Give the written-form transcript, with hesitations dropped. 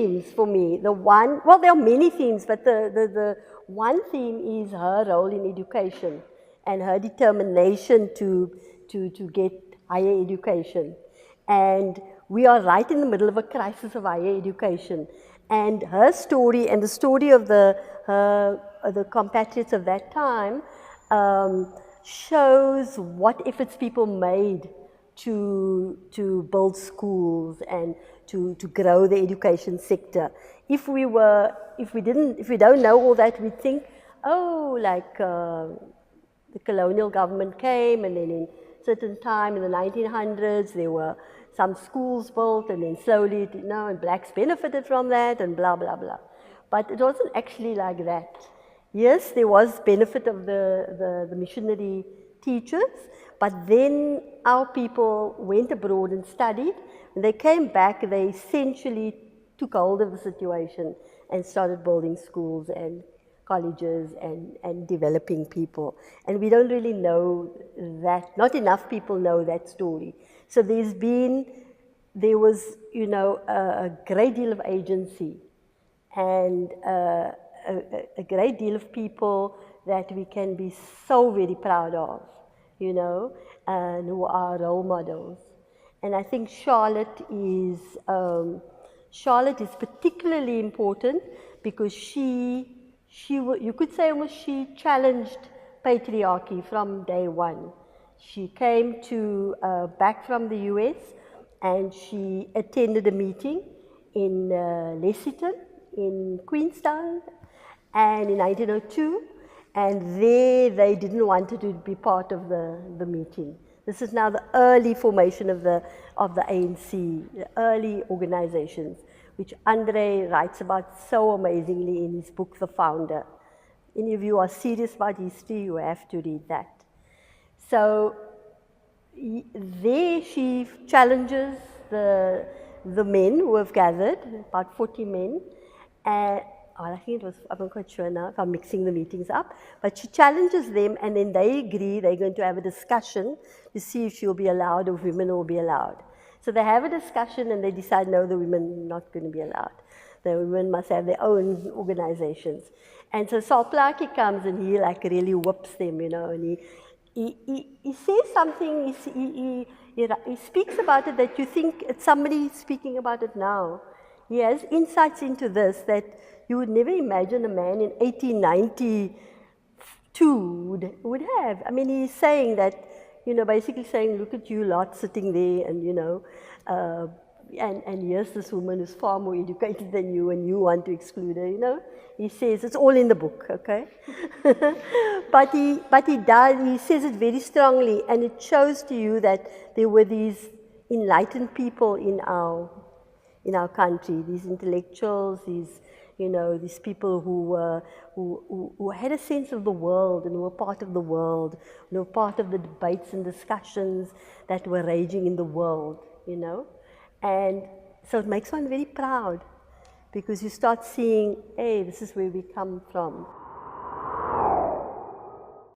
themes for me. The one, well, there are many themes, but the one theme is her role in education and her determination to get higher education. And we are right in the middle of a crisis of higher education. And her story and the story of the compatriots of that time shows what efforts people made to build schools and to grow the education sector. If we don't know all that, we'd think, oh, like the colonial government came, and then in certain time in the 1900s there were some schools built, and then slowly, and blacks benefited from that, and blah blah blah. But it wasn't actually like that. Yes, there was benefit of the missionary teachers, but then our people went abroad and studied. When they came back, they essentially took hold of the situation and started building schools and colleges and developing people. And we don't really know that, not enough people know that story. So there was, a great deal of agency and a great deal of people that we can be so very proud of, and who are role models. And I think Charlotte is particularly important because you could say almost she challenged patriarchy from day one. She came back from the US and she attended a meeting in Lexington in Queenstown and in 1902, and there they didn't want her to be part of the meeting. This is now the early formation of the ANC, the early organizations, which Andre writes about so amazingly in his book, The Founder. Any of you are serious about history, you have to read that. So there she challenges the men who have gathered, about 40 men, and I think it was, I'm not quite sure now if I'm mixing the meetings up, but she challenges them and then they agree they're going to have a discussion to see if she'll be allowed or women will be allowed. So they have a discussion and they decide, no, the women are not going to be allowed. The women must have their own organizations. And so Saul Plaatje comes and he like really whoops them, and he says something, he speaks about it that you think it's somebody speaking about it now. He has insights into this that you would never imagine a man in 1892 would have. I mean, he's saying that, basically saying, look at you lot sitting there and, and here's this woman who's far more educated than you and you want to exclude her, He says, it's all in the book, okay? but he says it very strongly, and it shows to you that there were these enlightened people in our country, these intellectuals, these people who had a sense of the world and who were part of the world, and were part of the debates and discussions that were raging in the world, And so it makes one very proud because you start seeing, hey, this is where we come from.